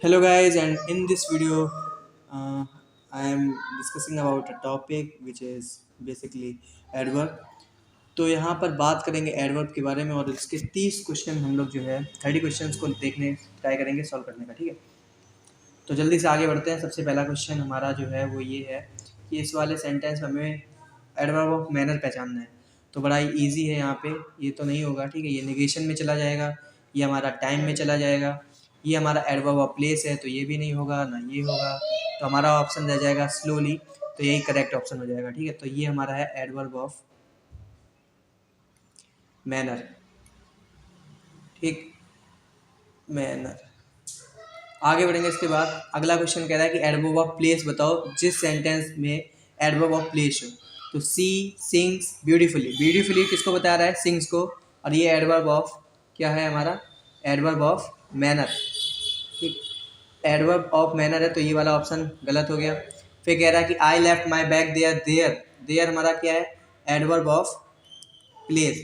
Hello guys, and in this video, I am discussing about a topic which is basically adverb. तो यहाँ पर बात करेंगे adverb के बारे में और इसके 30 क्वेश्चन हम लोग जो है 30 क्वेश्चंस को देखने ट्राई करेंगे सॉल्व करने का। ठीक है, तो जल्दी से आगे बढ़ते हैं। सबसे पहला क्वेश्चन हमारा जो है वो ये है कि इस वाले सेंटेंस में हमें एडवर्ब ऑफ मैनर पहचानना है। तो बड़ा ही ईजी है यहाँ पे, ये तो नहीं होगा। ठीक है, ये नेगेशन में चला जाएगा, ये हमारा टाइम में चला जाएगा, ये हमारा एडवर्ब ऑफ प्लेस है तो ये भी नहीं होगा, ना ये होगा। तो हमारा ऑप्शन रह जाएगा स्लोली, तो यही करेक्ट ऑप्शन हो जाएगा। ठीक है, तो ये हमारा है एडवर्ब ऑफ मैनर। ठीक, मैनर। आगे बढ़ेंगे। इसके बाद अगला क्वेश्चन कह रहा है कि एडवर्ब ऑफ प्लेस बताओ जिस सेंटेंस में एडवर्ब ऑफ प्लेस हो। तो सी सिंग्स ब्यूटीफुली, ब्यूटीफुली किसको बता रहा है? सिंग्स को। और ये एडवर्ब ऑफ क्या है हमारा? Adverb of manner. ठीक, एडवर्ब ऑफ मैनर है तो ये वाला ऑप्शन गलत हो गया। फिर कह रहा है कि I left my bag there, there, there हमारा क्या है? Adverb of place,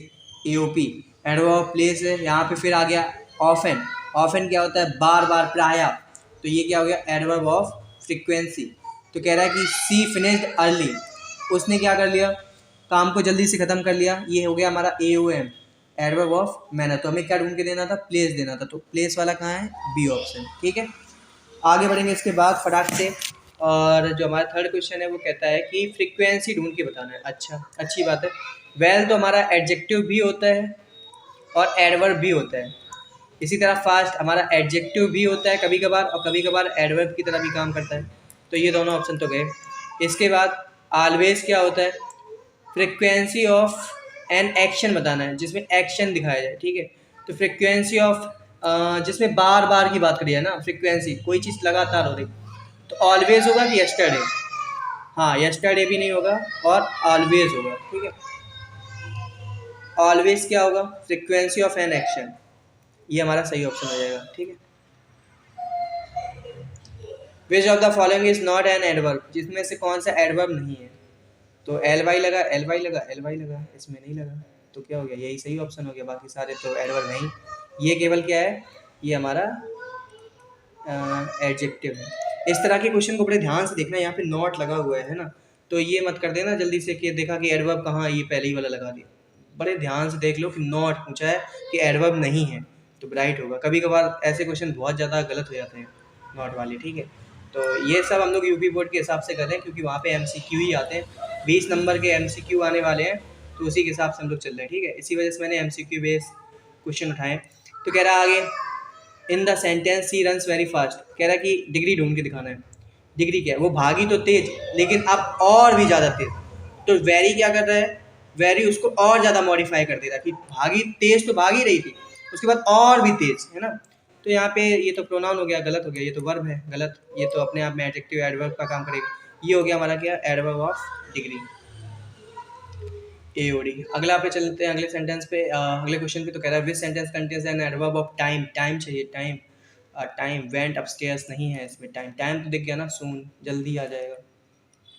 AOP. Adverb of place है। यहाँ पे फिर आ गया ऑफन, ऑफन क्या होता है? बार बार, प्राय। तो ये क्या हो गया? Adverb of frequency. तो कह रहा है कि सी फिनिश्ड अर्ली, उसने क्या कर लिया? काम को जल्दी से ख़त्म कर लिया। ये हो गया हमारा एओएम, एडवर्ब ऑफ मैनर। तो हमें क्या ढूंढ के देना था? प्लेस देना था। तो प्लेस वाला कहाँ है? B option. ठीक है, आगे बढ़ेंगे इसके बाद फटाक से। और जो हमारा थर्ड क्वेश्चन है वो कहता है कि फ्रीक्वेंसी ढूंढ के बताना है। अच्छा, अच्छी बात है। वेल तो हमारा एडजेक्टिव भी होता है और एडवर्ब भी होता है। इसी तरह फास्ट हमारा एडजेक्टिव भी होता है कभी कभार, और कभी कभार एडवर्ब की तरह भी काम करता है। तो ये दोनों ऑप्शन तो गए। इसके बाद ऑलवेज क्या होता है? फ्रीक्वेंसी ऑफ एन एक्शन बताना है जिसमें एक्शन दिखाया जाए। ठीक है, तो फ्रीक्वेंसी ऑफ जिसमें बार बार की बात करिए ना, फ्रीक्वेंसी कोई चीज़ लगातार हो रही, तो ऑलवेज होगा कि यस्टरडे? हाँ, यस्टरडे भी नहीं होगा और ऑलवेज होगा। ठीक है, ऑलवेज क्या होगा? फ्रीक्वेंसी ऑफ एन एक्शन, ये हमारा सही ऑप्शन हो जाएगा। ठीक है, which of the following is not an adverb, जिसमें से कौन सा एडवर्ब नहीं है? तो एल वाई लगा, एल वाई लगा, एल वाई लगा, इसमें नहीं लगा। तो क्या हो गया? यही सही ऑप्शन हो गया, बाकी सारे तो एडवर्ब नहीं। ये केवल क्या है? ये हमारा एडजेक्टिव है। इस तरह के क्वेश्चन को बड़े ध्यान से देखना, यहाँ पे नॉट लगा हुआ है ना, तो ये मत कर देना जल्दी से कि देखा कि एडवर्ब कहाँ, ये पहले ही वाला लगा दिया। बड़े ध्यान से देख लो कि नॉट पूछा है कि एडवर्ब नहीं है, तो राइट होगा। कभी कभार ऐसे क्वेश्चन बहुत ज़्यादा गलत हो जाते हैं नॉट वाले। ठीक है, तो ये सब हम लोग यूपी बोर्ड के हिसाब से कर रहे हैं क्योंकि वहाँ पे एमसीक्यू ही आते हैं, 20 नंबर के एमसीक्यू आने वाले हैं, तो उसी के हिसाब से हम लोग चल रहे हैं। ठीक है, इसी वजह से मैंने एमसीक्यू बेस्ड क्वेश्चन उठाए। तो कह रहा है आगे, in the sentence she runs very fast, कह रहा है कि डिग्री ढूंढ के दिखाना है। डिग्री क्या है? वो भागी तो तेज, लेकिन अब और भी ज़्यादा तेज। तो वेरी क्या कर रहा है? वेरी उसको और ज़्यादा मॉडिफाई कर दे रहा है कि भागी तेज तो भाग ही रही थी, उसके बाद और भी तेज, है ना। तो यहाँ पे ये तो प्रोनाउन हो गया, गलत हो गया। ये तो वर्ब है, गलत। ये तो अपने आप में एडजेक्टिव एडवर्ब का काम करेगा। ये हो गया हमारा क्या? Adverb of degree, AOD. अगला पे चलते हैं अगले सेंटेंस पे, अगले क्वेश्चन पे। तो कह रहा है विच sentence contains an adverb of time, time चाहिए, टाइम। टाइम वेंट अपस्टेयर्स नहीं है इसमें, टाइम, टाइम तो दिख गया ना, सून, जल्दी आ जाएगा,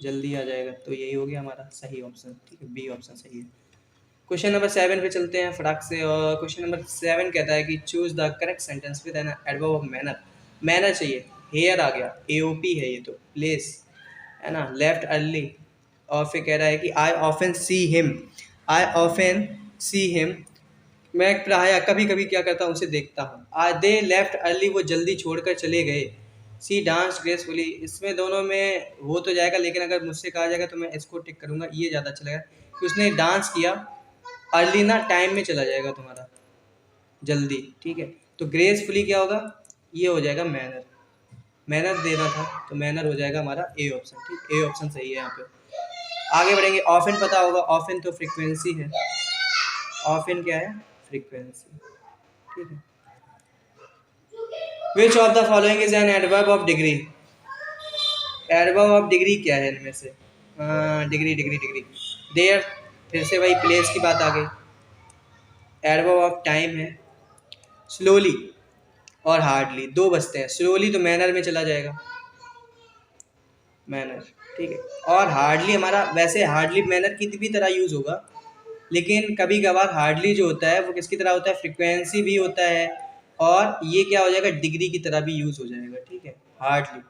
जल्दी आ जाएगा। तो यही हो गया हमारा सही ऑप्शन। ठीक है, बी ऑप्शन सही है। क्वेश्चन नंबर 7 पे चलते हैं फटाक से। और क्वेश्चन नंबर 7 कहता है कि choose the correct sentence with N adverb of manner. Manner चाहिए, हेयर आ गया, एओपी है ये तो, प्लेस है ना, लेफ्ट अर्ली। और फिर कह रहा है कि I often see him, I often see him, मैं प्राय कभी कभी क्या करता हूँ, उसे देखता हूँ। आई दे लेफ्ट अर्ली, वो जल्दी छोड़कर चले गए। सी डांस ग्रेसफुली, इसमें दोनों में हो तो जाएगा, लेकिन अगर मुझसे कहा जाएगा तो मैं इसको टिक करूँगा, ये ज़्यादा अच्छा लगेगा कि उसने डांस किया। अर्ली ना टाइम में चला जाएगा तुम्हारा, जल्दी। ठीक है, तो ग्रेसफुली क्या होगा? ये हो जाएगा मैनर, मैनर देना था तो मैनर हो जाएगा हमारा ए ऑप्शन। ठीक, ए ऑप्शन सही है यहाँ पे। आगे बढ़ेंगे। ऑफन पता होगा, ऑफन तो फ्रीक्वेंसी है, ऑफन क्या है? फ्रीक्वेंसी। ठीक है, which of the following is an adverb of degree. Adverb of degree क्या है इनमें से? डिग्री, डिग्री, डिग्री, देयर, फिर से वही प्लेस की बात आ गई। एडवर्ब ऑफ टाइम है, स्लोली और हार्डली, दो बचते हैं। स्लोली तो मैनर में चला जाएगा, मैनर। ठीक है, और हार्डली हमारा, वैसे हार्डली मैनर की भी तरह यूज़ होगा, लेकिन कभी कभार हार्डली जो होता है वो किसकी तरह होता है? फ्रीक्वेंसी भी होता है और ये क्या हो जाएगा, डिग्री की तरह भी यूज हो जाएगा, ठीक है, हार्डली,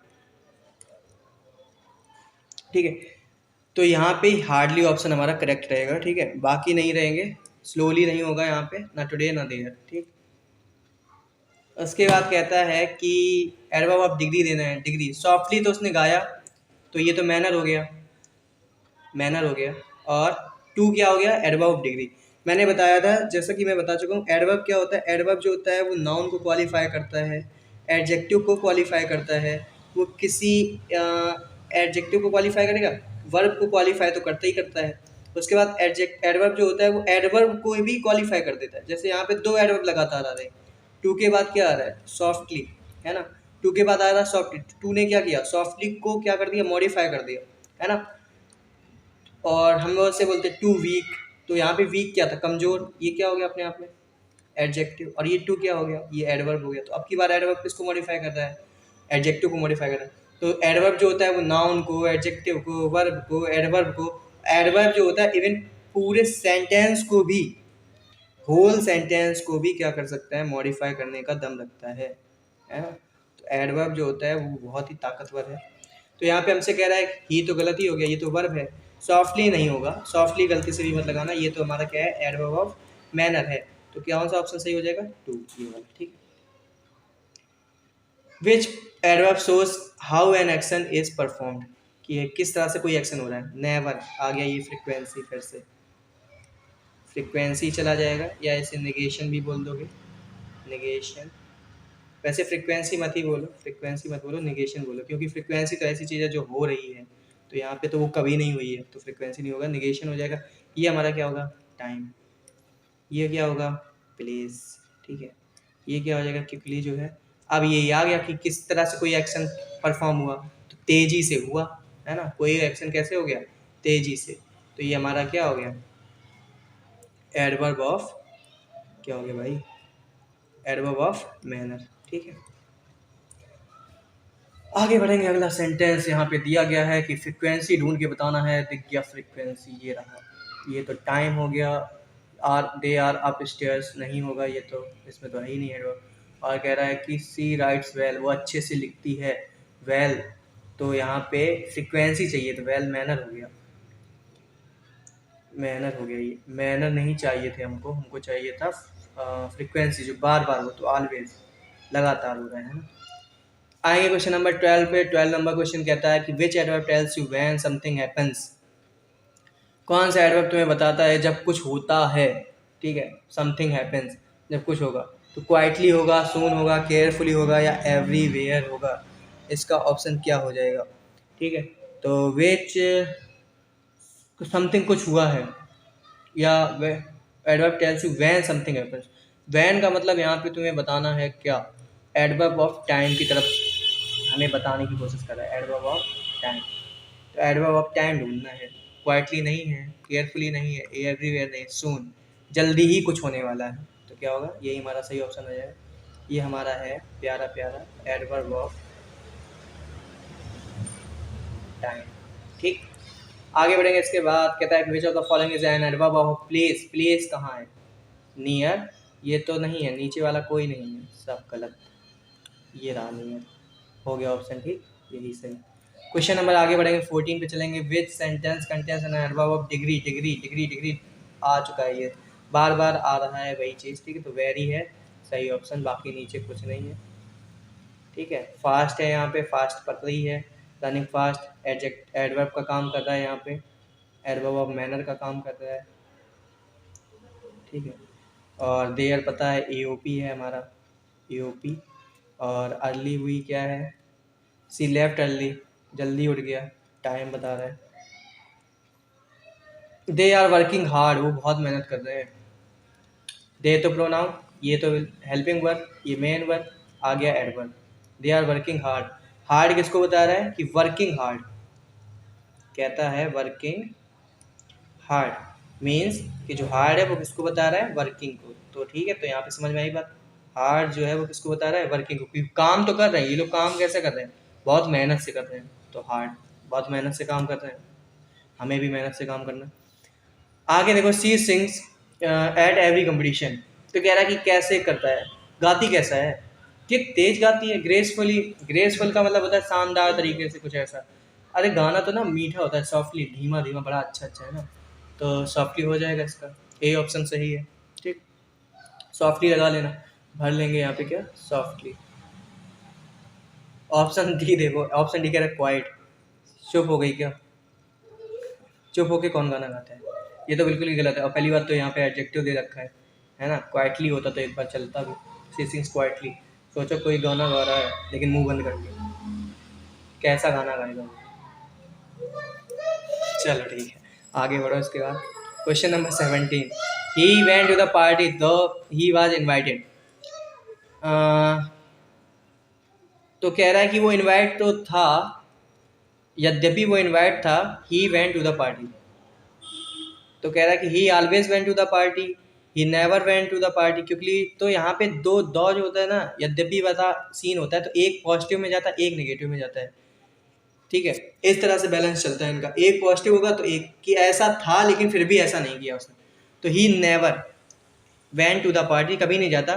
ठीक है। तो यहाँ पे हार्डली ऑप्शन हमारा करेक्ट रहेगा, ठीक है, बाकी नहीं रहेंगे, स्लोली नहीं होगा यहाँ पे, ना टुडे ना देयर, ठीक। उसके बाद कहता है कि एडवर्ब ऑफ डिग्री देना है, डिग्री, सॉफ्टली तो उसने गाया, तो ये तो मैनर हो गया, मैनर हो गया। और टू क्या हो गया, एडवर्ब ऑफ डिग्री। मैंने बताया था, जैसा कि मैं बता चुका हूँ, एडवर्ब क्या होता है, एडवर्ब जो होता है वो नाउन को क्वालिफाई करता है, एडजेक्टिव को क्वालिफाई करता है, वो किसी एडजेक्टिव को क्वालिफाई करेगा, वर्ब को क्वालिफाई तो करता ही करता है। उसके बाद एडवर्ब जो होता है वो एडवर्ब को भी क्वालिफाई कर देता है। जैसे यहाँ पे दो एडवर्ब लगातार आ रहे हैं, टू के बाद क्या आ रहा है, सॉफ्टली, है ना, टू के बाद आ रहा है सॉफ्टली, टू ने क्या किया, सॉफ्टली को क्या कर दिया, मॉडिफाई कर दिया, है ना। और हम लोग से बोलते टू वीक, तो यहाँ पे वीक क्या था, कमजोर, ये क्या हो गया अपने आप में एडजेक्टिव, और ये टू क्या हो गया, ये एडवर्ब हो गया। तो अब की बार एडवर्ब किसको मॉडिफाई कर रहा है, एडजेक्टिव को मॉडिफाई कर रहा है। तो एडवर्ब जो होता है वो नाउन को, एडजेक्टिव को, वर्ब को, एडवर्ब को, एडवर्ब जो होता है इवन पूरे सेंटेंस को भी, होल सेंटेंस को भी क्या कर सकता है, मॉडिफाई करने का दम रखता है ना। तो एडवर्ब जो होता है वो बहुत ही ताकतवर है। तो यहाँ पे हमसे कह रहा है ही तो गलत ही हो गया, ये तो वर्ब है, सॉफ्टली नहीं होगा, सॉफ्टली गलती से भी मत लगाना, ये तो हमारा क्या है, एडवर्ब ऑफ मैनर है। तो क्या कौन सा ऑप्शन सही हो जाएगा, टू, ये वाला, ठीक है। Which adverb shows how an action is performed, कि किस तरह से कोई एक्शन हो रहा है, नेवर आ गया, ये फ्रिक्वेंसी, फिर से फ्रिक्वेंसी चला जाएगा, या इसे निगेशन भी बोल दोगे, निगेशन। वैसे फ्रिक्वेंसी मत ही बोलो, फ्रिक्वेंसी मत बोलो, निगेशन बोलो, क्योंकि फ्रिक्वेंसी तो ऐसी चीज़ है जो हो रही है, तो यहाँ पे तो वो कभी नहीं हुई है, तो फ्रिक्वेंसी नहीं होगा, निगेशन हो जाएगा। ये हमारा क्या होगा, टाइम, ये क्या होगा, प्लेस, ठीक है। ये क्या हो जाएगा, क्विकली जो है। अब ये आ गया कि किस तरह से कोई एक्शन परफॉर्म हुआ, तो तेजी से हुआ, है ना, कोई एक्शन कैसे हो गया, तेजी से। तो ये हमारा क्या हो गया, एडवर्ब ऑफ, क्या हो गया भाई, एडवर्ब ऑफ मैनर, ठीक है। आगे बढ़ेंगे, अगला सेंटेंस यहाँ पे दिया गया है कि फ्रिक्वेंसी ढूंढ के बताना है, दिख गया फ्रिक्वेंसी, ये रहा, ये तो टाइम हो गया। Are they are upstairs नहीं होगा, ये तो इसमें तो है ही नहीं है। और कह रहा है कि सी राइट्स वेल, वो अच्छे से लिखती है, वेल, तो यहाँ पे फ्रिक्वेंसी चाहिए, तो वेल मैनर हो गया, मैनर हो गया, ये मैनर नहीं चाहिए थे हमको, हमको चाहिए था फ्रिक्वेंसी जो बार बार हो, तो ऑलवेज, लगातार हो रहा है ना। आएंगे क्वेश्चन नंबर 12 पे। 12 नंबर क्वेश्चन कहता है कि which adverb tells you when something happens, कौन सा एडवर्ब तुम्हें बताता है जब कुछ होता है, ठीक है, समथिंग हैपेंस, जब कुछ होगा, तो क्वाइटली होगा, सून होगा, केयरफुली होगा, या एवरीवेयर होगा। इसका ऑप्शन क्या हो जाएगा, ठीक है। तो विच समथिंग कुछ हुआ है, या adverb tells you when something happens, when का मतलब यहाँ पे तुम्हें बताना है क्या, एडवर्ब ऑफ टाइम की तरफ हमें बताने की कोशिश कर रहा है, एडवर्ब ऑफ टाइम। तो एडवर्ब ऑफ टाइम ढूंढना है, क्वाइटली नहीं है, केयरफुली नहीं है, एवरीवेयर नहीं, सून, जल्दी ही कुछ होने वाला है। तो क्या होगा, यही हमारा सही ऑप्शन हो जाएगा, ये हमारा है प्यारा प्यारा एडवर्ब ऑफ टाइम, ठीक। आगे बढ़ेंगे, इसके बाद कहता है which of the following is an adverb of place, place कहाँ है, नियर, ये तो नहीं है, नीचे वाला कोई नहीं है, सब गलत, ये रहा नियर, हो गया ऑप्शन ठीक, यही सही। क्वेश्चन नंबर आगे बढ़ेंगे, 14 पे चलेंगे। Which sentence contains an adverb of degree, degree degree degree आ चुका है, ये बार बार आ रहा है वही चीज़, ठीक है। तो वेरी है सही ऑप्शन, बाकी नीचे कुछ नहीं है, ठीक है। फास्ट है, यहाँ पे फास्ट पता ही है, रनिंग फास्ट एडवर्ब का काम कर रहा है, यहाँ पे एडवर्ब ऑफ मैनर का काम कर रहा है, ठीक है। और देयर पता है, एओपी है हमारा, एओपी। और अर्ली हुई क्या है, सी लेफ्ट अर्ली, जल्दी उठ गया, टाइम बता रहा है। दे आर वर्किंग हार्ड, वो बहुत मेहनत कर रहे हैं, दे तो प्रोनाउन, ये तो हेल्पिंग वर्ब, ये मेन वर्ब, आ गया adverb. They are working hard, hard किसको बता रहा है, कि वर्किंग हार्ड, कहता है वर्किंग हार्ड मीन्स कि जो हार्ड है वो किसको बता रहा है, वर्किंग को। तो ठीक है, तो यहाँ पे समझ में आई बात, हार्ड जो है वो किसको बता रहा है, वर्किंग को, क्योंकि काम तो कर रहे हैं ये लोग, काम कैसे कर रहे हैं, बहुत मेहनत से कर रहे हैं, तो हार्ड, बहुत मेहनत से काम कर रहे हैं, हमें भी मेहनत से काम करना। आगे देखो, सी सिंग्स एट एवरी कंपटीशन, तो कह रहा है कि कैसे करता है, गाती कैसा है? कि तेज गाती है, ग्रेसफुली। ग्रेसफुल का मतलब होता है शानदार तरीके से, कुछ ऐसा। अरे गाना तो ना मीठा होता है, सॉफ्टली, धीमा धीमा, बड़ा अच्छा अच्छा है ना। तो सॉफ्टली हो जाएगा इसका, ए ऑप्शन सही है। ठीक, सॉफ्टली लगा लेना, भर लेंगे यहाँ पे क्या, सॉफ्टली। ऑप्शन डी देखो, ऑप्शन डी कह रहा है क्वाइट। चुप हो गई क्या? चुप होके कौन गाना गाता है? ये तो बिल्कुल ही गलत है। और पहली बात तो यहाँ पे एडजेक्टिव दे रखा है ना। क्वाइटली होता तो एक बार चलता भी, शी सिंग्स क्वाइटली। सोचो कोई गाना गा रहा है लेकिन मुंह बंद करके, कैसा गाना गाएगा वो? चलो ठीक है, आगे बढ़ो। इसके बाद question number 17। He went to the party though he was invited. तो कह रहा है कि वो इनवाइट तो था, यद्यपि वो इनवाइट था, he went to the party. तो कह रहा है कि he always went to the party, he never went to the party. क्योंकि तो यहाँ पे दो दो जो होता है ना, यद्यपि वाला सीन होता है, तो एक पॉजिटिव में जाता है, एक नेगेटिव में जाता है। ठीक है, इस तरह से बैलेंस चलता है इनका। एक पॉजिटिव होगा तो एक कि ऐसा था लेकिन फिर भी ऐसा नहीं किया उसने। तो he never went to the party, कभी नहीं जाता।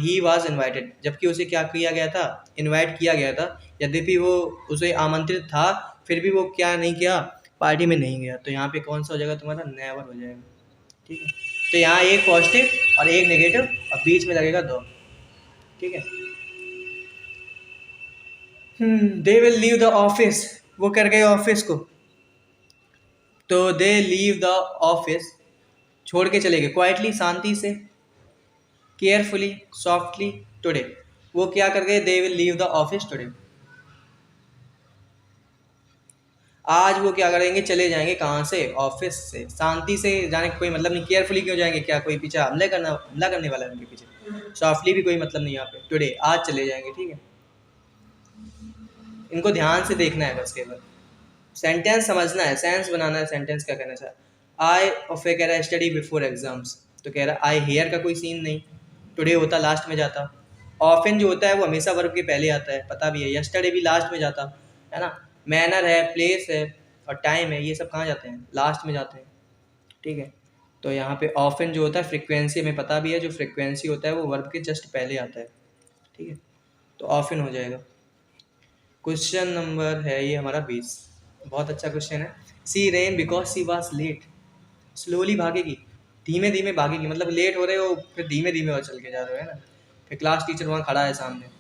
ही वॉज इन्वाइटेड, जबकि उसे क्या किया गया था, इन्वाइट किया गया था। यद्यपि वो उसे आमंत्रित था, फिर भी वो क्या नहीं किया, पार्टी में नहीं गया। तो यहाँ पे कौन सा हो जाएगा तुम्हारा, नेवर हो जाएगा। ठीक है, तो यहाँ एक पॉजिटिव और एक नेगेटिव, और बीच में लगेगा दो। ठीक है। They will leave the office, वो कर गए ऑफिस को। तो दे लीव द ऑफिस, छोड़ के चले गए, क्वाइटली, शांति से, केयरफुली, सॉफ्टली, टुडे। वो क्या कर गए, they will leave the office today. आज वो क्या करेंगे, चले जाएंगे कहाँ से, ऑफिस से। शांति से जाने का कोई मतलब नहीं, केयरफुली क्यों जाएंगे, क्या कोई पीछे हमला करने वाला है उनके पीछे? सॉफ्टली भी कोई मतलब नहीं यहाँ पे, टुडे, आज चले जाएंगे। ठीक है, इनको ध्यान से देखना है बस, केवल सेंटेंस समझना है, सेंस बनाना है, सेंटेंस क्या कहना चाह। आई, और फिर कह रहा है स्टडी बिफोर एग्जाम्स। तो कह रहा है आई हेयर का कोई सीन नहीं, टुडे होता लास्ट में जाता। ऑफन जो होता है वो हमेशा वर्ब के पहले आता है, पता भी है। यस्टरडे भी लास्ट में जाता है ना। मैनर है, प्लेस है और टाइम है, ये सब कहाँ जाते हैं, लास्ट में जाते हैं। ठीक है, तो यहाँ पे ऑफन जो होता है, फ्रिक्वेंसी में पता भी है, जो फ्रिक्वेंसी होता है वो वर्ब के जस्ट पहले आता है। ठीक है, तो ऑफन हो जाएगा। क्वेश्चन नंबर है ये हमारा 20। बहुत अच्छा क्वेश्चन है। She ran because she was late. Slowly भागेगी, धीमे धीमे भागेगी, मतलब लेट हो रहे हो फिर धीमे धीमे और चल के जा रहे हो, है ना। फिर क्लास टीचर वहाँ खड़ा है सामने,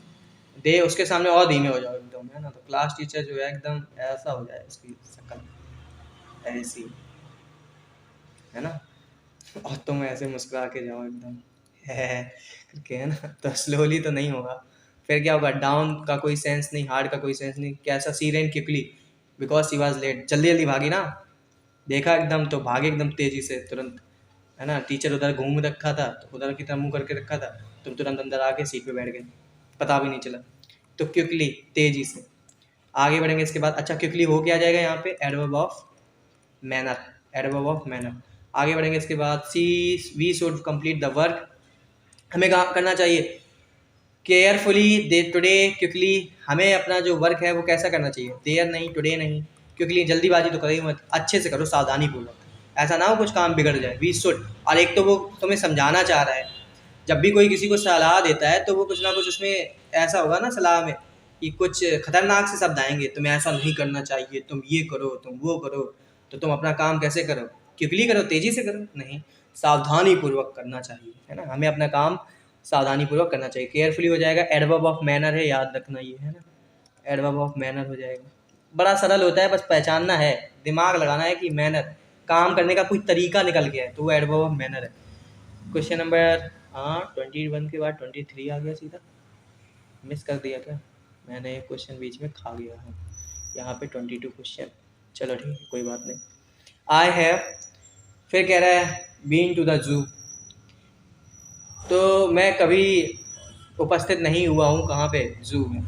दे उसके सामने और धीमे हो जाओ एकदम, है ना। तो क्लास टीचर जो है एकदम ऐसा हो जाए, उसकी शक्ल ऐसी, है ना। और तुम ऐसे मुस्कुरा के जाओ एकदम है करके, है ना। तो स्लोली तो नहीं होगा। फिर क्या होगा, डाउन का कोई सेंस नहीं, हार्ड का कोई सेंस नहीं, कैसा, she ran quickly because she was late, जल्दी जल्दी भागी ना। देखा एकदम तो भागे एकदम तेजी से तुरंत, है ना। टीचर उधर घूम रखा था, तो उधर की तरफ मुंह करके रखा था, तुम तुरंत अंदर आके सीट पे बैठ गए, पता भी नहीं चला। तो क्विकली, तेजी से। आगे बढ़ेंगे इसके बाद। अच्छा, क्विकली हो क्या जाएगा यहाँ पे, adverb of manner, adverb of manner. आगे बढ़ेंगे इसके बाद। See we should complete the work, हमें कहाँ करना चाहिए, केयरफुली, दे टुडे, क्विकली। हमें अपना जो वर्क है वो कैसा करना चाहिए, देयर नहीं, टुडे नहीं, क्विकली। जल्दीबाजी तो करो मत, अच्छे से करो, सावधानी पूर्वक, ऐसा ना हो कुछ काम बिगड़ जाए। वी शुड, और एक तो वो तुम्हें समझाना चाह रहा है। जब भी कोई किसी को सलाह देता है तो वो कुछ ना कुछ उसमें ऐसा होगा ना सलाह में, कि कुछ खतरनाक से शब्द आएंगे, तुम्हें ऐसा नहीं करना चाहिए, तुम ये करो, तुम वो करो। तो तुम अपना काम कैसे करो, क्विकली करो, तेजी से करो, नहीं, सावधानी पूर्वक करना चाहिए, है ना। हमें अपना काम सावधानी पूर्वक करना चाहिए। केयरफुली हो जाएगा, एडवर्ब ऑफ मैनर है, याद रखना ये, है ना। एडवर्ब ऑफ मैनर हो जाएगा, बड़ा सरल होता है, बस पहचानना है, दिमाग लगाना है कि मैनर, काम करने का कोई तरीका निकल गया है तो वो एडवर्ब ऑफ मैनर है। क्वेश्चन नंबर, हाँ 21 के बाद 23 आ गया सीधा, मिस कर दिया क्या मैंने, एक क्वेश्चन बीच में खा गया हूँ। यहाँ पे 22 क्वेश्चन, चलो ठीक है, कोई बात नहीं। आई हैव, फिर कह रहा है बीन टू द जू। तो मैं कभी उपस्थित नहीं हुआ हूँ कहाँ पे, जू में।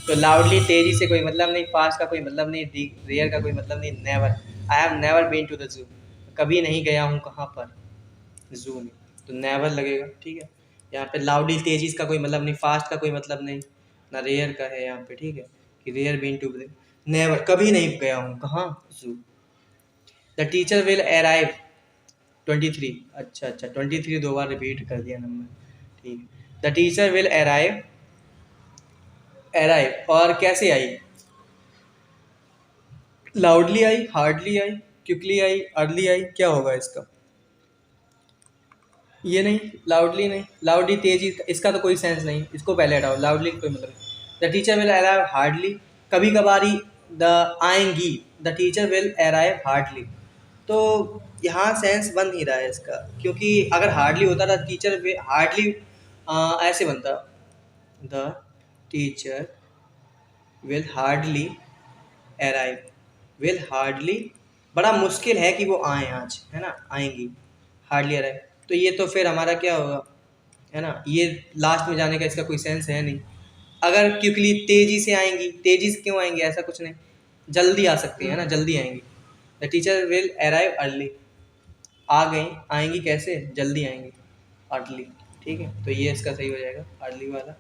तो लाउडली, तेजी से कोई मतलब नहीं, फास्ट का कोई मतलब नहीं, रेयर का कोई मतलब नहीं, never, I have never been to the zoo, कभी नहीं गया हूँ कहाँ पर, जू में। तो नेवर लगेगा। ठीक है, यहाँ पे लाउडली, तेजी का कोई मतलब नहीं, फास्ट का कोई मतलब नहीं, ना रेयर का है यहाँ पे। ठीक है, कि रेयर बीन टू, नेवर, कभी नहीं गया हूँ कहाँ, जू। द टीचर विल अराइव 23, अच्छा अच्छा, 23 दो बार रिपीट कर दिया नंबर। ठीक। The teacher will arrive, arrive और कैसे आई, लाउडली आई, हार्डली आई, क्विकली आई, अर्ली आई, क्या होगा इसका? ये नहीं, लाउडली नहीं, लाउडली तेजी, इसका तो कोई सेंस नहीं, इसको पहले हटाओ, लाउडली कोई मतलब नहीं। The teacher will arrive hardly, कभी कभारी, द आएंगी, the teacher will arrive hardly. तो यहाँ सेंस बन नहीं रहा है इसका, क्योंकि अगर हार्डली होता था टीचर हार्डली ऐसे बनता, the teacher will hardly arrive, will hardly, बड़ा मुश्किल है कि वो आए आज, है ना, आएंगी, हार्डली अराइव। तो ये तो फिर हमारा क्या होगा, है ना, ये लास्ट में जाने का इसका कोई सेंस है नहीं। अगर क्विकली, तेजी से आएंगी, तेजी से क्यों आएंगी, ऐसा कुछ नहीं, जल्दी आ सकती है ना, जल्दी आएंगी। The teacher will arrive early, आ गई, आएंगी कैसे, जल्दी आएंगी, अर्ली। ठीक है, तो ये इसका सही हो जाएगा, अर्ली वाला।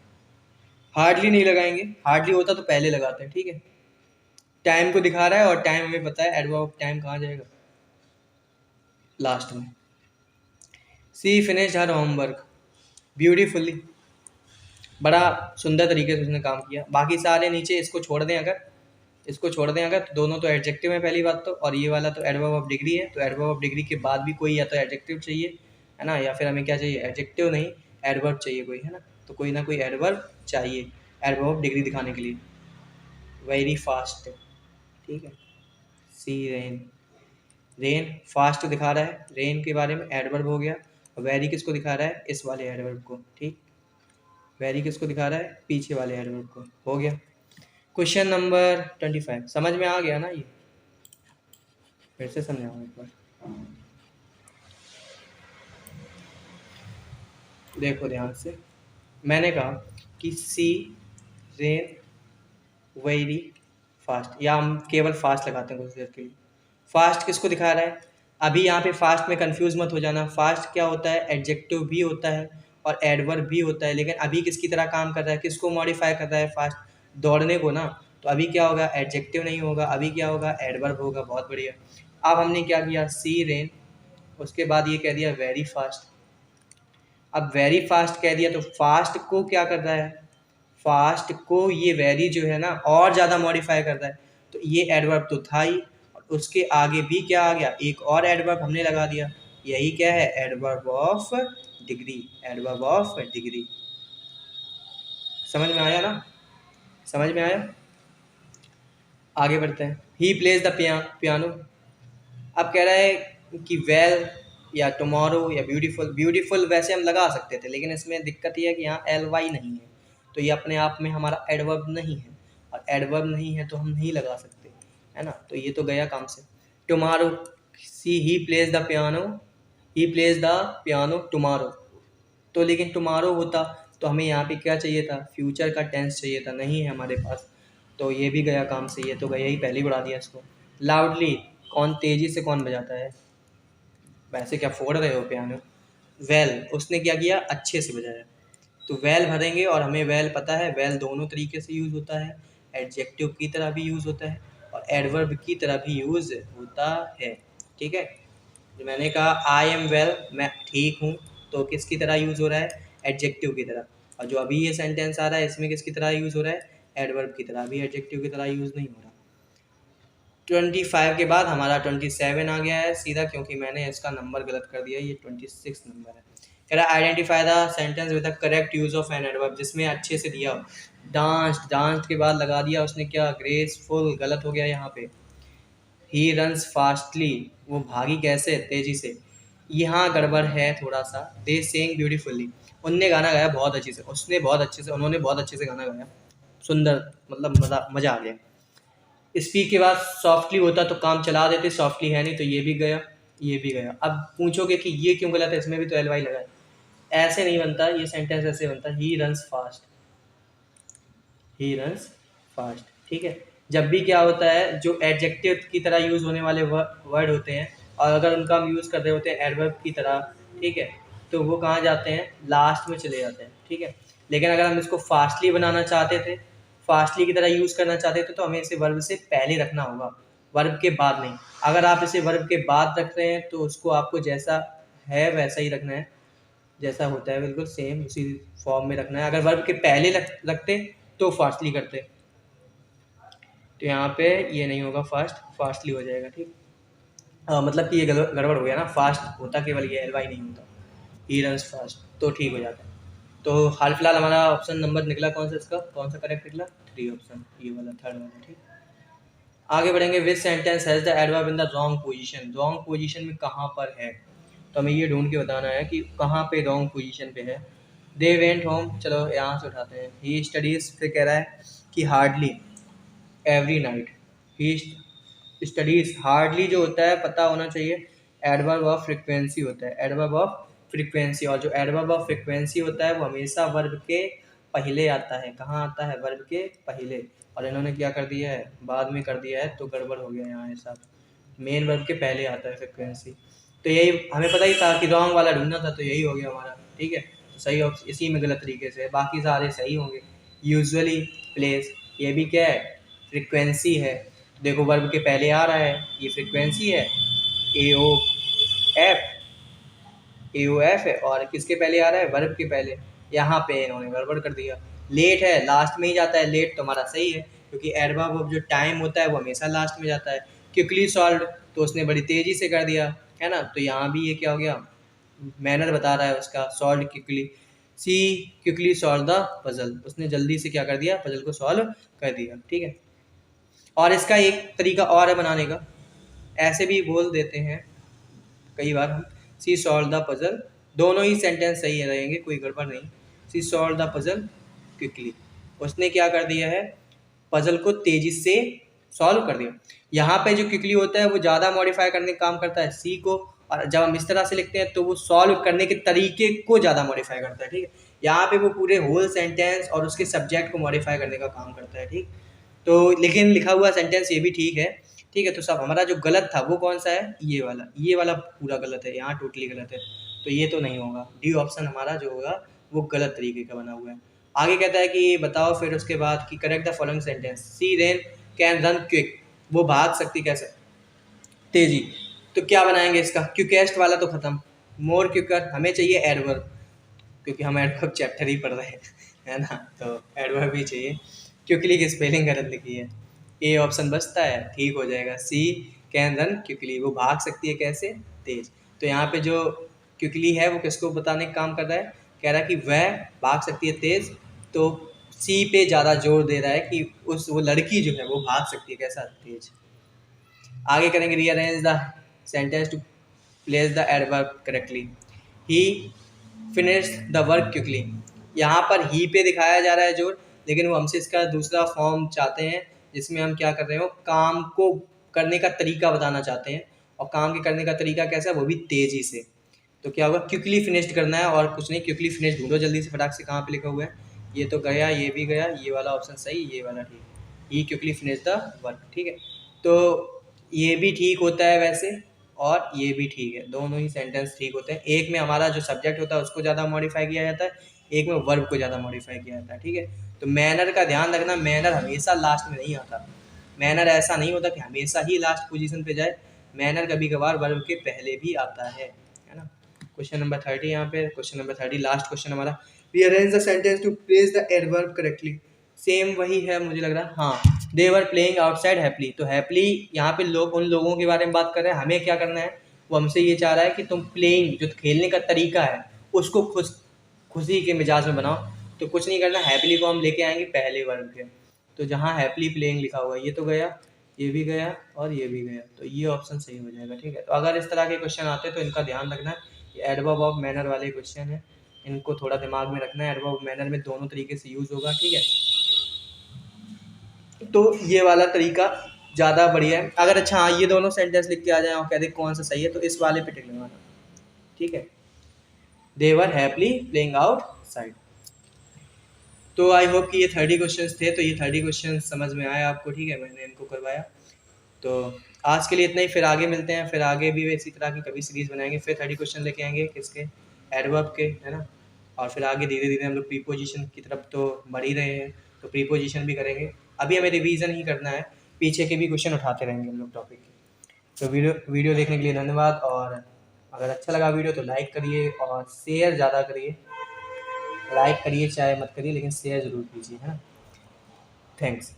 हार्डली नहीं लगाएंगे, हार्डली होता तो पहले लगाते हैं। ठीक है, टाइम को दिखा रहा है और टाइम हमें पता है, एडवर्ब ऑफ टाइम कहाँ जाएगा, लास्ट में। सी फिनिश्ड हर होमवर्क ब्यूटीफुली, बड़ा सुंदर तरीके से उसने काम किया। बाकी सारे नीचे इसको छोड़ दें अगर, इसको छोड़ दें अगर, तो दोनों तो एडजेक्टिव है पहली बात तो, और ये वाला तो एडवर्ब ऑफ डिग्री है। तो एडवर्ब ऑफ डिग्री के बाद भी कोई या तो एडजेक्टिव चाहिए, है ना, या फिर हमें क्या चाहिए, एडजेक्टिव नहीं, एडवर्ब चाहिए कोई, है ना। तो कोई ना कोई एडवर्ब चाहिए एडवर्ब ऑफ डिग्री दिखाने के लिए। वेरी फास्ट, ठीक है। सी रेन, रेन फास्ट दिखा रहा है, रेन के बारे में एडवर्ब हो गया। वेरी किसको दिखा रहा है, इस वाले एडवर्ब को, ठीक। वेरी किसको दिखा रहा है, पीछे वाले एडवर्ब को, हो गया। क्वेश्चन नंबर 25 समझ में आ गया ना, ये फिर से समझाऊँ एक बार, देखो ध्यान से। मैंने कहा कि सी रेन वेरी फास्ट, या हम केवल फास्ट लगाते हैं कुछ देर के लिए। फास्ट किसको दिखा रहा है, अभी यहाँ पे फास्ट में कंफ्यूज मत हो जाना। फास्ट क्या होता है, एडजेक्टिव भी होता है और एडवर्ब भी होता है, लेकिन अभी किसकी तरह काम कर रहा है, किसको मॉडिफाई कर रहा है, फास्ट, दौड़ने को ना। तो अभी क्या होगा, एडजेक्टिव नहीं होगा, अभी क्या होगा, एडवर्ब होगा। बहुत बढ़िया। अब हमने क्या किया, सी रेन, उसके बाद ये कह दिया वेरी फास्ट। अब वेरी फास्ट कह दिया तो फास्ट को क्या कर रहा है, फास्ट को ये वेरी जो है ना और ज़्यादा मॉडिफाई कर रहा है। तो ये एडवर्ब तो था ही, और उसके आगे भी क्या आ गया, एक और एडवर्ब हमने लगा दिया। यही क्या है, adverb of degree, adverb of degree. समझ में आया ना, समझ में आया। आगे बढ़ते हैं। ही प्लेज द पियानो। अब कह रहा है कि वेल या टुमारो या ब्यूटीफुल, ब्यूटीफुल वैसे हम लगा सकते थे, लेकिन इसमें दिक्कत ये है कि यहाँ एल वाई नहीं है, तो ये अपने आप में हमारा एडवर्ब नहीं है, और एडवर्ब नहीं है तो हम नहीं लगा सकते, है ना। तो ये तो गया काम से। Tomorrow, C he plays the piano, he plays the piano tomorrow. तो लेकिन टुमारो होता तो हमें यहाँ पे क्या चाहिए था, फ्यूचर का टेंस चाहिए था, नहीं है हमारे पास, तो ये भी गया काम से, ये तो गया ही, पहले ही बढ़ा दिया इसको। लाउडली, कौन तेजी से कौन बजाता है, वैसे क्या फोड़ रहे हो पियानो। वेल, उसने क्या किया, अच्छे से बजाया। तो वेल भरेंगे, और हमें वेल पता है, वेल दोनों तरीके से यूज़ होता है, एडजेक्टिव की तरह भी यूज़ होता है और एडवर्ब की तरह भी यूज़ होता है। ठीक है, जो मैंने कहा आई एम वेल, मैं ठीक हूँ, तो किसकी तरह यूज़ हो रहा है, एडजेक्टिव की तरह। और जो अभी ये सेंटेंस आ रहा है इसमें किसकी तरह यूज़ हो रहा है, एडवर्ब की तरह, अभी एडजेक्टिव की तरह यूज़ नहीं हो रहा। 25 के बाद हमारा 27 आ गया है सीधा, क्योंकि मैंने इसका नंबर गलत कर दिया, ये 26 नंबर है। कह रहा है identify the sentence with the correct use of an adverb, जिसमें अच्छे से दिया हो। डांस, डांस के बाद लगा दिया उसने क्या, ग्रेसफुल, गलत हो गया यहाँ पे। ही रन्स फास्टली, वो भागी कैसे, तेजी से, यहाँ गड़बड़ है थोड़ा सा। दे सेइंग ब्यूटीफुली, उनने गाना गाया बहुत अच्छे से, उसने बहुत अच्छे से, उन्होंने बहुत अच्छे से गाना गाया, सुंदर, मतलब मज़ा आ गया। स्पीक के बाद सॉफ्टली होता तो काम चला देते, सॉफ्टली है नहीं, तो ये भी गया, ये भी गया। अब पूछोगे कि ये क्यों गलत है, इसमें भी तो एल वाई लगा है, ऐसे नहीं बनता ये सेंटेंस, ऐसे बनता he runs fast, he runs fast. ठीक है, जब भी क्या होता है, जो एडजेक्टिव की तरह यूज़ होने वाले वर्ड होते हैं, और अगर उनका हम यूज़ कर रहे होते हैं एडवर्ब की तरह, ठीक है, तो वो कहाँ जाते हैं, लास्ट में चले जाते हैं। ठीक है, लेकिन अगर हम इसको फास्टली बनाना चाहते थे, फास्टली की तरह यूज़ करना चाहते थे, तो हमें इसे वर्ब से पहले रखना होगा, वर्ब के बाद नहीं। अगर आप इसे वर्ब के बाद रख रहे हैं तो उसको आपको जैसा है वैसा ही रखना है, जैसा होता है बिल्कुल सेम उसी फॉर्म में रखना है। अगर वर्ब के पहले रखते तो फास्टली करते, तो यहाँ पे ये नहीं होगा, फास्टली हो जाएगा। ठीक, मतलब कि ये गड़बड़ हो गया ना, फास्ट होता केवल ये एल वाई नहीं होता, ही रन्स फास्ट, तो ठीक हो जाता है। तो हाल फिलहाल हमारा ऑप्शन नंबर निकला कौन सा, इसका कौन सा करेक्ट निकला, 3 ऑप्शन, ये वाला थर्ड वाला। ठीक, आगे बढ़ेंगे। विच sentence has the adverb in the wrong position, wrong position में कहाँ पर है, तो हमें ये ढूंढ के बताना है कि कहाँ पे रॉन्ग पोजीशन पे है। दे वेंट होम, चलो यहाँ से उठाते हैं। ही स्टडीज, फिर कह रहा है कि hardly every night, he studies, hardly जो होता है पता होना चाहिए, एडवर्ब ऑफ फ्रिक्वेंसी होता है, एडवर्ब ऑफ फ्रिक्वेंसी। और जो एडवर्ब ऑफ फ्रिक्वेंसी होता है वो हमेशा वर्ब के पहले आता है। कहाँ आता है, वर्ब के पहले। और इन्होंने क्या कर दिया है, बाद में कर दिया है, तो गड़बड़ हो गया यहाँ ऐसा। मेन वर्ब के पहले आता है फ्रिक्वेंसी। तो यही हमें पता ही था कि रॉन्ग वाला ढूंढना था, तो यही हो गया हमारा। ठीक है, तो सही ऑप्शन इसी में गलत तरीके से, बाकी सारे सही होंगे। यूजुअली, प्लेस, ये भी क्या है, फ्रिक्वेंसी है। देखो वर्ब के पहले आ रहा है, ये फ्रिक्वेंसी है। ए ओ एफ है, और किसके पहले आ रहा है, वर्ब के पहले। यहाँ पे इन्होंने गड़बड़ कर दिया। लेट है, लास्ट में ही जाता है, लेट तो हमारा सही है, क्योंकि एडवर्ब ऑफ जो टाइम होता है वो हमेशा लास्ट में जाता है। क्विकली सॉल्व, तो उसने बड़ी तेजी से कर दिया, है ना, तो यहाँ भी ये क्या हो गया, मैनर बता रहा है उसका, solve quickly. She quickly solve the puzzle, उसने जल्दी से क्या कर दिया, पजल को सॉल्व कर दिया। ठीक है, और इसका एक तरीका और है बनाने का, ऐसे भी बोल देते हैं कई बार हम, सी सॉल्व द पजल, दोनों ही सेंटेंस सही रहेंगे, कोई गड़बड़ नहीं। सी सॉल्व द पजल क्विकली, उसने क्या कर दिया है, पजल को तेजी से सॉल्व कर दिया। यहाँ पे जो क्विकली होता है वो ज़्यादा मॉडिफाई करने का काम करता है सी को, और जब हम इस तरह से लिखते हैं तो वो सॉल्व करने के तरीके को ज़्यादा मॉडिफाई करता है। ठीक है, यहाँ पे वो पूरे होल सेंटेंस और उसके सब्जेक्ट को मॉडिफाई करने का काम करता है। ठीक, तो लेकिन लिखा हुआ सेंटेंस ये भी ठीक है। ठीक है, तो सब हमारा जो गलत था वो कौन सा है, ये वाला पूरा गलत है, यहाँ टोटली गलत है, तो ये तो नहीं होगा। डी ऑप्शन हमारा जो होगा वो गलत तरीके का बना हुआ है। आगे कहता है कि बताओ फिर उसके बाद कि correct the following sentence. She ran can run quick, वो भाग सकती कैसे, तेजी। तो क्या बनाएंगे इसका, क्विकेस्ट वाला तो खत्म, मोर क्विकर, हमें चाहिए एडवर्ब, क्योंकि हम एडवर्ब चैप्टर ही पढ़ रहे हैं, है ना, तो एडवर्ब ही चाहिए। क्विकली की स्पेलिंग गलत लिखी है, ए ऑप्शन बचता है, ठीक हो जाएगा। सी कैन रन क्विकली, वो भाग सकती है कैसे, तेज। तो यहाँ पे जो क्विकली है वो किसको बताने का काम कर रहा है, कह रहा है कि वह भाग सकती है तेज, तो सी पे ज़्यादा जोर दे रहा है कि वो लड़की जो है वो भाग सकती है कैसा, तेज। आगे करेंगे rearrange the sentence to place the adverb correctly. He finished the work quickly, यहाँ पर ही पे दिखाया जा रहा है जोर, लेकिन वो हमसे इसका दूसरा फॉर्म चाहते हैं, जिसमें हम क्या कर रहे हो, काम को करने का तरीका बताना चाहते हैं, और काम के करने का तरीका कैसा है, वो भी तेजी से। तो क्या होगा, क्विकली फिनिश्ड करना है और कुछ नहीं, क्विकली फिनिश्ड ढूंढो जल्दी से फटाक से, कहाँ पे लिखा हुआ है, ये तो गया, ये भी गया, ये वाला ऑप्शन सही, ये वाला ठीक, ही क्विकली फिनिश द वर्क। ठीक है, तो ये भी ठीक होता है वैसे, और ये भी ठीक है, दोनों ही सेंटेंस ठीक होते हैं। एक में हमारा जो सब्जेक्ट होता है उसको ज़्यादा मॉडिफाई किया जाता है, एक में वर्ब को ज़्यादा मॉडिफाई किया जाता है। ठीक है, तो मैनर का ध्यान रखना, मैनर हमेशा लास्ट में नहीं आता, मैनर ऐसा नहीं होता कि हमेशा ही लास्ट पोजीशन पे जाए, मैनर कभी कभार वर्ब के पहले भी आता है ना। क्वेश्चन नंबर 30, यहाँ पे क्वेश्चन नंबर 30 लास्ट क्वेश्चन हमारा, rearrange the sentence to place the adverb correctly. Same वही है मुझे लग रहा है, हाँ। They were playing outside happily, तो हैप्पली यहाँ पे लोग, उन लोगों के बारे में बात कर रहे हैं, हमें क्या करना है, वो हमसे ये चाह रहा है कि तुम प्लेइंग, जो खेलने का तरीका है उसको खुशी के मिजाज में बनाओ। तो कुछ नहीं करना, हैप्पली को हम लेके आएंगे पहले वर्ब के, तो जहाँ हैप्पली प्लेइंग लिखा हुआ है ये तो गया, ये भी गया और ये भी गया, तो ये ऑप्शन सही हो जाएगा। ठीक है, तो अगर इस तरह के क्वेश्चन आते हैं तो इनका ध्यान रखना, ये एडवर्ब ऑफ मैनर वाले क्वेश्चन है, इनको थोड़ा दिमाग में रखना है, एडवर्ब मैनर में दोनों तरीके से यूज होगा। ठीक है, तो ये वाला तरीका ज़्यादा बढ़िया है। अगर अच्छा हाँ, ये दोनों सेंटेंस लिख के आ जाए और कह दे कौन सा सही है, तो इस वाले पे टिक लगाना। ठीक है, दे वर हैप्पली प्लेइंग आउट साइड। तो आई होप कि ये 30 क्वेश्चंस थे, तो ये 30 क्वेश्चन समझ में आया आपको। ठीक है, मैंने इनको करवाया, तो आज के लिए इतना ही, फिर आगे मिलते हैं, फिर आगे भी इसी तरह की कभी सीरीज़ बनाएंगे, फिर 30 क्वेश्चन लेके आएंगे किसके, एडवर्ब के, है ना। और फिर आगे धीरे धीरे हम लोग प्रीपोजिशन की तरफ तो बढ़ ही रहे हैं, तो प्रीपोजिशन भी करेंगे। अभी हमें रिवीजन ही करना है, पीछे के भी क्वेश्चन उठाते रहेंगे हम लोग टॉपिक के। तो वीडियो देखने के लिए धन्यवाद, और अगर अच्छा लगा वीडियो तो लाइक करिए और शेयर ज़्यादा करिए। लाइक करिए चाहे मत करिए, लेकिन शेयर ज़रूर कीजिए, है ना। थैंक्स।